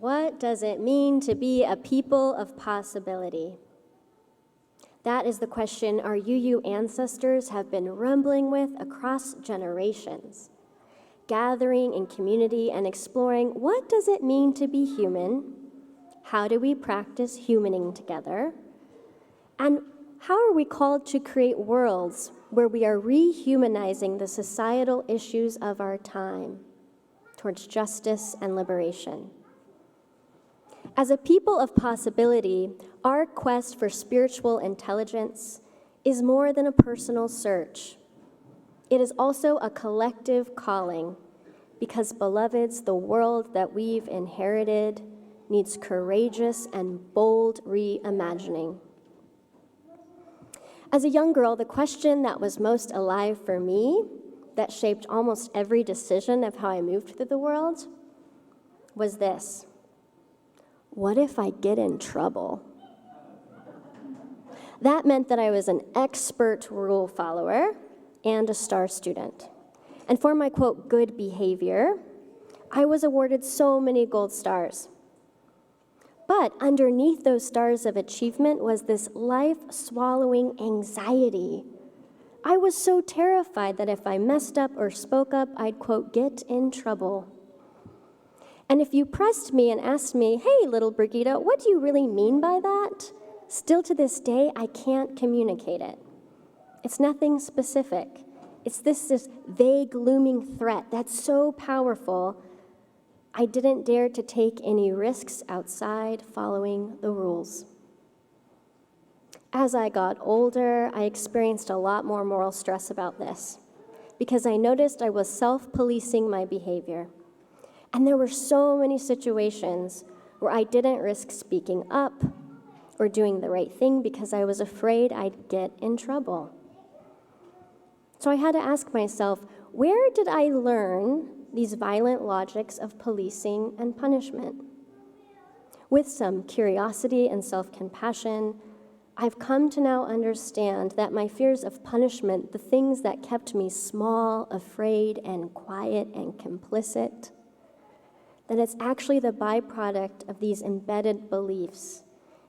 What does it mean to be a people of possibility? That is the question our UU ancestors have been rumbling with across generations, gathering in community and exploring what does it mean to be human, how do we practice humaning together, and how are we called to create worlds where we are rehumanizing the societal issues of our time towards justice and liberation. As a people of possibility, our quest for spiritual intelligence is more than a personal search. It is also a collective calling, because, beloveds, the world that we've inherited needs courageous and bold reimagining. As a young girl, the question that was most alive for me, that shaped almost every decision of how I moved through the world, was this: what if I get in trouble? That meant that I was an expert rule follower and a star student. And for my, quote, good behavior, I was awarded so many gold stars. But underneath those stars of achievement was this life-swallowing anxiety. I was so terrified that if I messed up or spoke up, I'd, quote, get in trouble. And if you pressed me and asked me, hey, little Brigitte, what do you really mean by that? Still to this day, I can't communicate it. It's nothing specific. It's this vague, looming threat that's so powerful, I didn't dare to take any risks outside following the rules. As I got older, I experienced a lot more moral stress about this because I noticed I was self-policing my behavior. And there were so many situations where I didn't risk speaking up or doing the right thing because I was afraid I'd get in trouble. So I had to ask myself, where did I learn these violent logics of policing and punishment? With some curiosity and self-compassion, I've come to now understand that my fears of punishment, the things that kept me small, afraid, and quiet and complicit, that it's actually the byproduct of these embedded beliefs,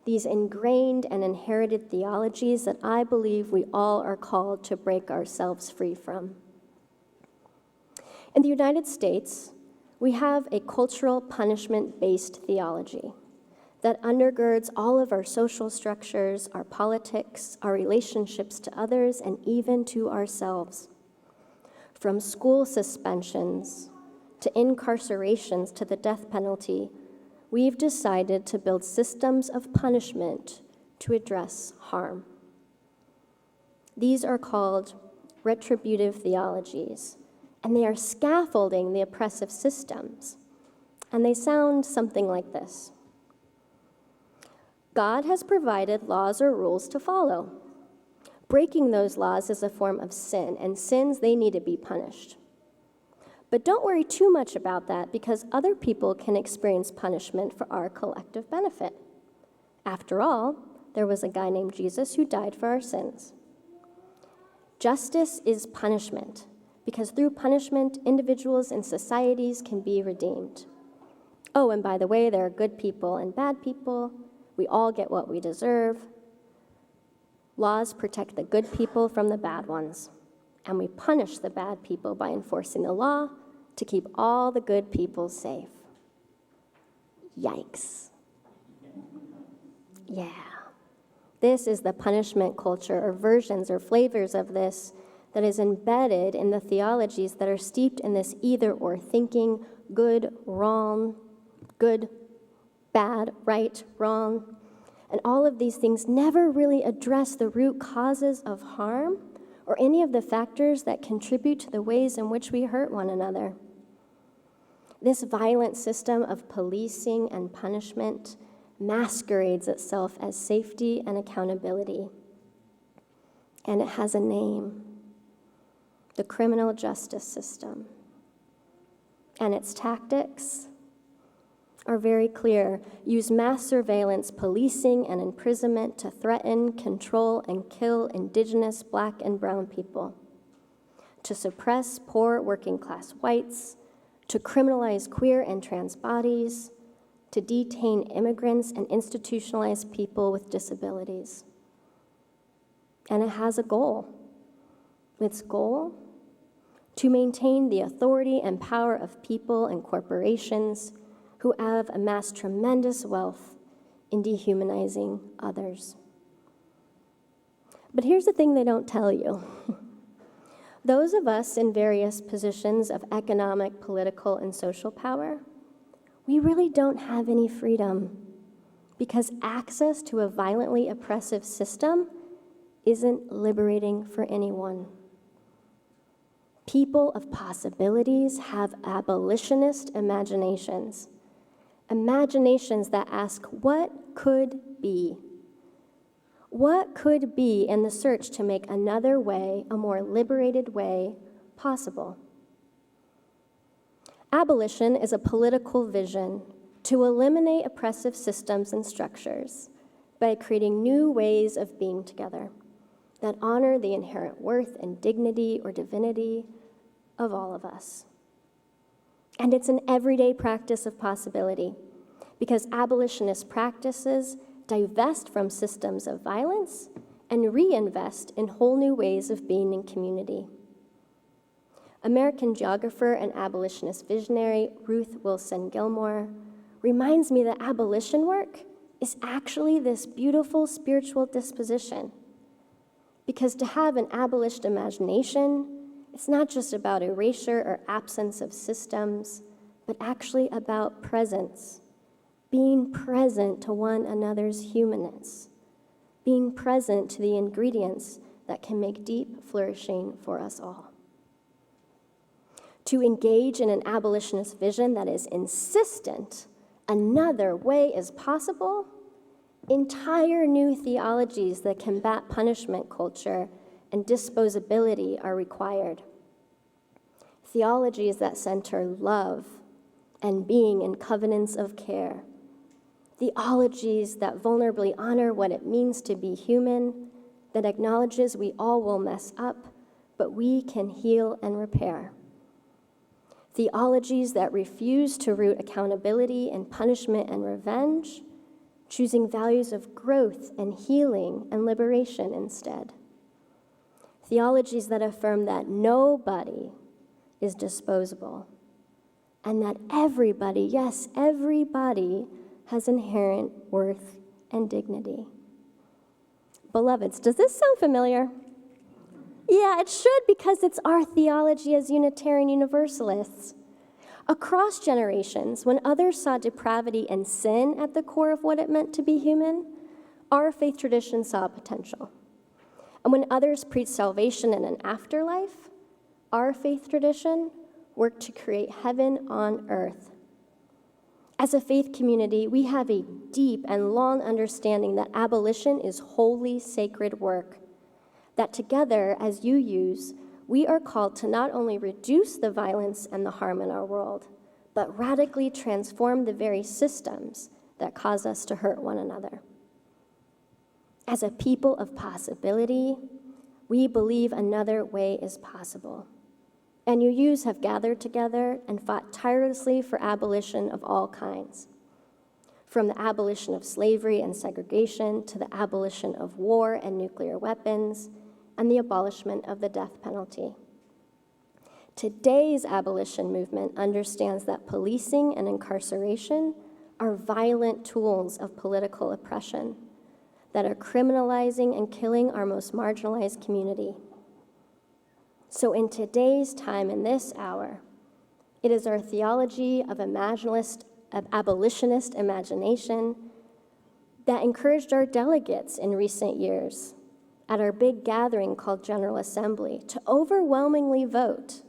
these ingrained and inherited theologies that I believe we all are called to break ourselves free from. In the United States, we have a cultural punishment-based theology that undergirds all of our social structures, our politics, our relationships to others, and even to ourselves. From school suspensions to incarcerations to the death penalty, we've decided to build systems of punishment to address harm. These are called retributive theologies, and they are scaffolding the oppressive systems. And they sound something like this. God has provided laws or rules to follow. Breaking those laws is a form of sin, and sins, they need to be punished. But don't worry too much about that because other people can experience punishment for our collective benefit. After all, there was a guy named Jesus who died for our sins. Justice is punishment because through punishment, individuals and societies can be redeemed. Oh, and by the way, there are good people and bad people. We all get what we deserve. Laws protect the good people from the bad ones, and we punish the bad people by enforcing the law to keep all the good people safe. Yikes. Yeah. This is the punishment culture, or versions or flavors of this, that is embedded in the theologies that are steeped in this either-or thinking, good, wrong, good, bad, right, wrong. And all of these things never really address the root causes of harm or any of the factors that contribute to the ways in which we hurt one another. This violent system of policing and punishment masquerades itself as safety and accountability. And it has a name: the criminal justice system. And its tactics are very clear. Use mass surveillance, policing, and imprisonment to threaten, control, and kill indigenous, Black, and brown people, to suppress poor working-class whites, to criminalize queer and trans bodies, to detain immigrants and institutionalize people with disabilities. And it has a goal. Its goal? To maintain the authority and power of people and corporations who have amassed tremendous wealth in dehumanizing others. But here's the thing they don't tell you. Those of us in various positions of economic, political, and social power, we really don't have any freedom because access to a violently oppressive system isn't liberating for anyone. People of possibilities have abolitionist imaginations, imaginations that ask what could be. What could be in the search to make another way, a more liberated way, possible? Abolition is a political vision to eliminate oppressive systems and structures by creating new ways of being together that honor the inherent worth and dignity or divinity of all of us. And it's an everyday practice of possibility because abolitionist practices divest from systems of violence and reinvest in whole new ways of being in community. American geographer and abolitionist visionary Ruth Wilson Gilmore reminds me that abolition work is actually this beautiful spiritual disposition. Because to have an abolitionist imagination, it's not just about erasure or absence of systems, but actually about presence. Being present to one another's humanness, being present to the ingredients that can make deep flourishing for us all. To engage in an abolitionist vision that is insistent another way is possible, entire new theologies that combat punishment culture and disposability are required. Theologies that center love and being in covenants of care. Theologies that vulnerably honor what it means to be human, that acknowledges we all will mess up, but we can heal and repair. Theologies that refuse to root accountability in punishment and revenge, choosing values of growth and healing and liberation instead. Theologies that affirm that nobody is disposable and that everybody, yes, everybody, has inherent worth and dignity. Beloveds, does this sound familiar? Yeah, it should, because it's our theology as Unitarian Universalists. Across generations, when others saw depravity and sin at the core of what it meant to be human, our faith tradition saw potential. And when others preached salvation and an afterlife, our faith tradition worked to create heaven on earth. As a faith community, we have a deep and long understanding that abolition is holy, sacred work, that together, as UUs, we are called to not only reduce the violence and the harm in our world, but radically transform the very systems that cause us to hurt one another. As a people of possibility, we believe another way is possible. And UUs have gathered together and fought tirelessly for abolition of all kinds, from the abolition of slavery and segregation to the abolition of war and nuclear weapons and the abolishment of the death penalty. Today's abolition movement understands that policing and incarceration are violent tools of political oppression that are criminalizing and killing our most marginalized community. So in today's time, in this hour, it is our theology of abolitionist imagination that encouraged our delegates in recent years at our big gathering called General Assembly to overwhelmingly vote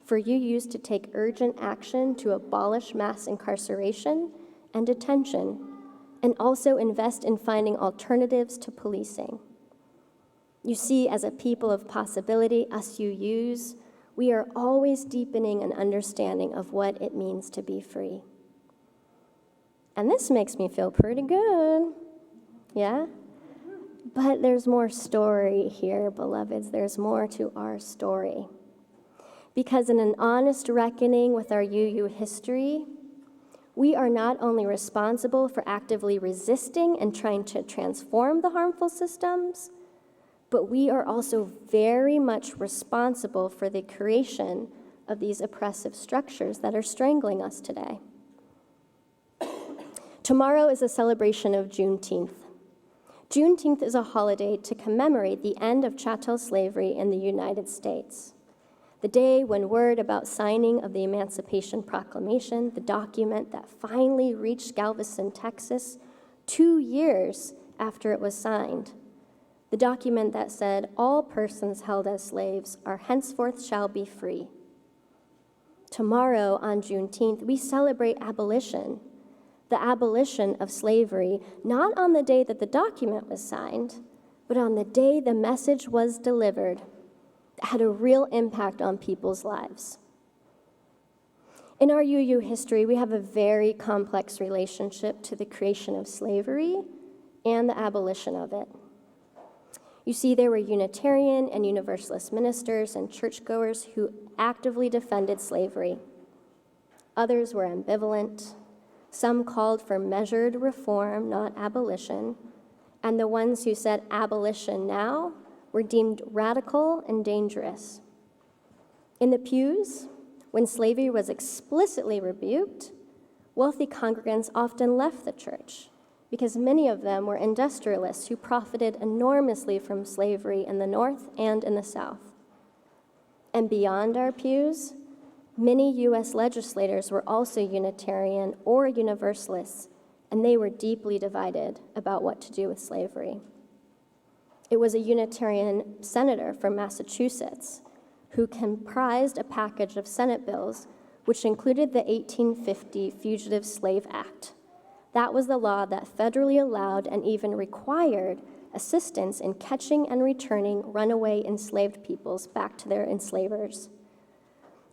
for UUs to take urgent action to abolish mass incarceration and detention, and also invest in finding alternatives to policing. You see, as a people of possibility, us UUs, we are always deepening an understanding of what it means to be free. And this makes me feel pretty good, yeah? But there's more story here, beloveds. There's more to our story. Because in an honest reckoning with our UU history, we are not only responsible for actively resisting and trying to transform the harmful systems, but we are also very much responsible for the creation of these oppressive structures that are strangling us today. Tomorrow is a celebration of Juneteenth. Juneteenth is a holiday to commemorate the end of chattel slavery in the United States, the day when word about signing of the Emancipation Proclamation, the document that finally reached Galveston, Texas, 2 years after it was signed, the document that said, all persons held as slaves are henceforth shall be free. Tomorrow, on Juneteenth, we celebrate abolition, the abolition of slavery, not on the day that the document was signed, but on the day the message was delivered, that had a real impact on people's lives. In our UU history, we have a very complex relationship to the creation of slavery and the abolition of it. You see, there were Unitarian and Universalist ministers and churchgoers who actively defended slavery. Others were ambivalent. Some called for measured reform, not abolition, and the ones who said abolition now were deemed radical and dangerous. In the pews, when slavery was explicitly rebuked, wealthy congregants often left the church because many of them were industrialists who profited enormously from slavery in the North and in the South. And beyond our pews, many U.S. legislators were also Unitarian or Universalists, and they were deeply divided about what to do with slavery. It was a Unitarian senator from Massachusetts who comprised a package of Senate bills which included the 1850 Fugitive Slave Act. That was the law that federally allowed and even required assistance in catching and returning runaway enslaved peoples back to their enslavers.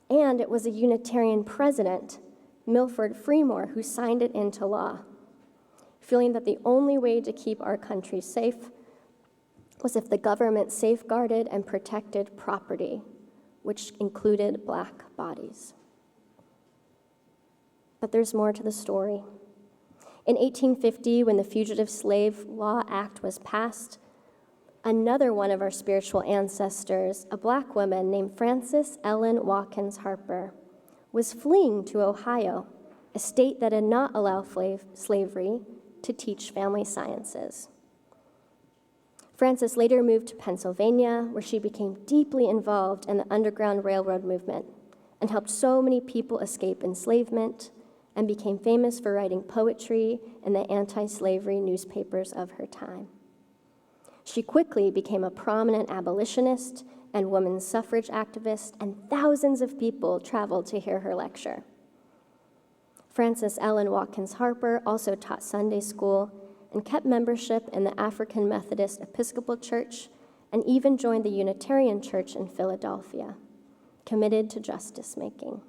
And it was a Unitarian president, Milford Fremore, who signed it into law, feeling that the only way to keep our country safe was if the government safeguarded and protected property, which included Black bodies. But there's more to the story. In 1850, when the Fugitive Slave Law Act was passed, another one of our spiritual ancestors, a Black woman named Frances Ellen Watkins Harper, was fleeing to Ohio, a state that did not allow slavery, to teach family sciences. Frances later moved to Pennsylvania, where she became deeply involved in the Underground Railroad movement and helped so many people escape enslavement, and became famous for writing poetry in the anti-slavery newspapers of her time. She quickly became a prominent abolitionist and women's suffrage activist, and thousands of people traveled to hear her lecture. Frances Ellen Watkins Harper also taught Sunday school and kept membership in the African Methodist Episcopal Church, and even joined the Unitarian Church in Philadelphia, committed to justice-making.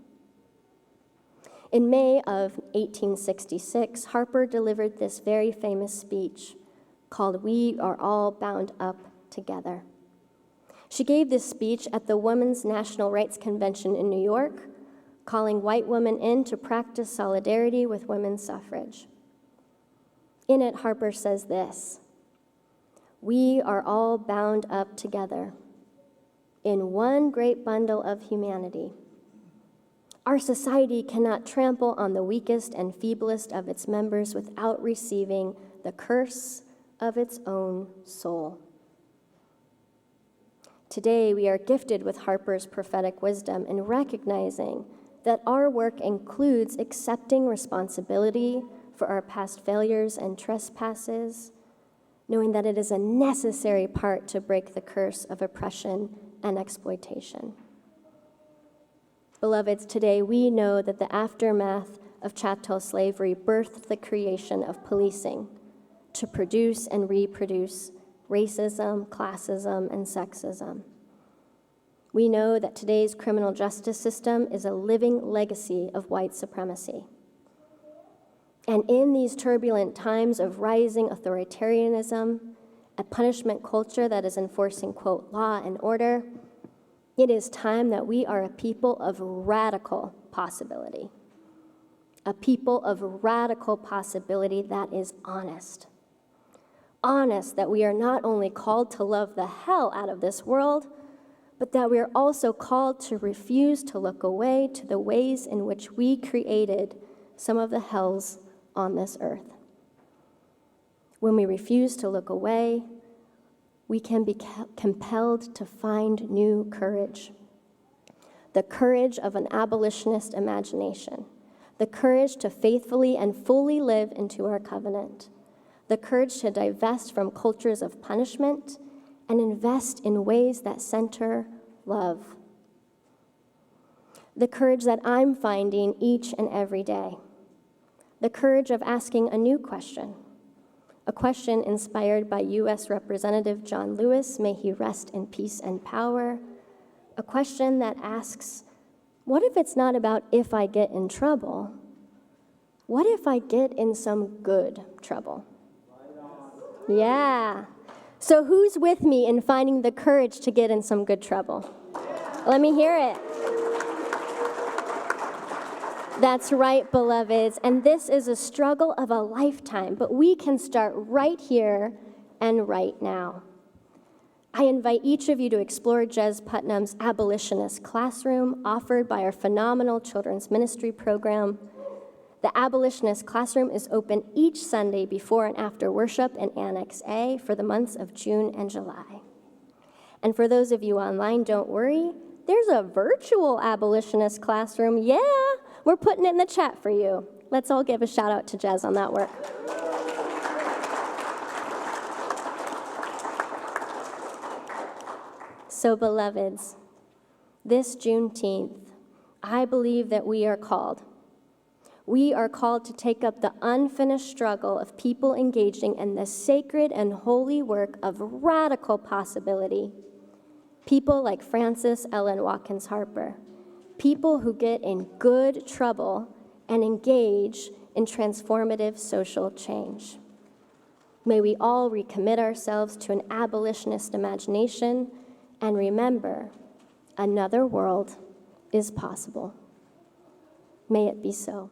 In May of 1866, Harper delivered this very famous speech called "We Are All Bound Up Together." She gave this speech at the Women's National Rights Convention in New York, calling white women in to practice solidarity with women's suffrage. In it, Harper says this: "We are all bound up together in one great bundle of humanity. Our society cannot trample on the weakest and feeblest of its members without receiving the curse of its own soul." Today, we are gifted with Harper's prophetic wisdom in recognizing that our work includes accepting responsibility for our past failures and trespasses, knowing that it is a necessary part to break the curse of oppression and exploitation. Beloveds, today we know that the aftermath of chattel slavery birthed the creation of policing to produce and reproduce racism, classism, and sexism. We know that today's criminal justice system is a living legacy of white supremacy. And in these turbulent times of rising authoritarianism, a punishment culture that is enforcing, quote, law and order, it is time that we are a people of radical possibility. a people of radical possibility that is honest. Honest that we are not only called to love the hell out of this world, but that we are also called to refuse to look away to the ways in which we created some of the hells on this earth. When we refuse to look away, we can be compelled to find new courage. The courage of an abolitionist imagination, the courage to faithfully and fully live into our covenant, the courage to divest from cultures of punishment and invest in ways that center love. The courage that I'm finding each and every day. The courage of asking a new question, a question inspired by U.S. Representative John Lewis, may he rest in peace and power, a question that asks, what if it's not about if I get in trouble? What if I get in some good trouble? Yeah. So who's with me in finding the courage to get in some good trouble? Let me hear it. That's right, beloveds. And this is a struggle of a lifetime, but we can start right here and right now. I invite each of you to explore Jez Putnam's Abolitionist classroom offered by our phenomenal children's ministry program. The Abolitionist classroom is open each Sunday before and after worship in Annex A for the months of June and July. And for those of you online, don't worry, there's a virtual abolitionist classroom. Yeah, we're putting it in the chat for you. Let's all give a shout out to Jez on that work. So, beloveds, this Juneteenth, I believe that we are called. We are called to take up the unfinished struggle of people engaging in the sacred and holy work of radical possibility. People like Frances Ellen Watkins Harper. People who get in good trouble and engage in transformative social change. May we all recommit ourselves to an abolitionist imagination and remember, another world is possible. May it be so.